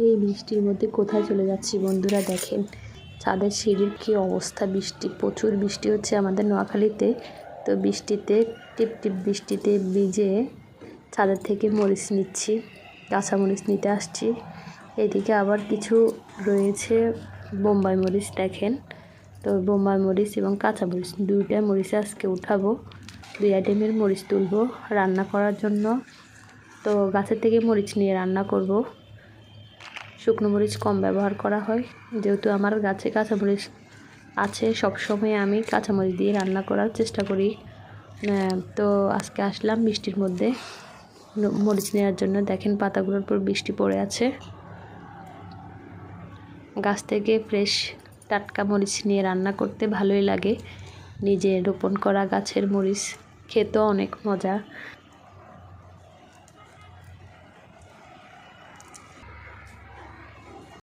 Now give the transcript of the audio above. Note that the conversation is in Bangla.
এই বৃষ্টির মধ্যে কোথায় চলে যাচ্ছি বন্ধুরা, দেখেন ছাদের সিঁড়ির কী অবস্থা। প্রচুর বৃষ্টি হচ্ছে আমাদের নোয়াখালীতে। তো বৃষ্টিতে টিপটিপ বৃষ্টিতে ভিজে ছাদের থেকে মরিচ নিচ্ছি, কাঁচা মরিচ নিতে আসছি। এদিকে আবার কিছু রয়েছে বোম্বাই মরিচ, দেখেন। তো বোম্বাই মরিচ এবং কাঁচা মরিচ দুইটা মরিচ আজকে উঠাবো, 2 আইটেমের মরিচ তুলবো রান্না করার জন্য। তো গাছের থেকে মরিচ নিয়ে রান্না করব। শুকনো মরিচ কম ব্যবহার করা হয়, যেহেতু আমার গাছে কাঁচামরিচ আছে। সবসময় আমি কাঁচামরিচ দিয়ে রান্না করার চেষ্টা করি। তো আজকে আসলাম বৃষ্টির মধ্যে মরিচ নেওয়ার জন্য। দেখেন পাতাগুলোর উপর বৃষ্টি পড়ে আছে। গাছ থেকে ফ্রেশ টাটকা মরিচ নিয়ে রান্না করতে ভালোই লাগে। নিজে রোপণ করা গাছের মরিচ খেতেও অনেক মজা।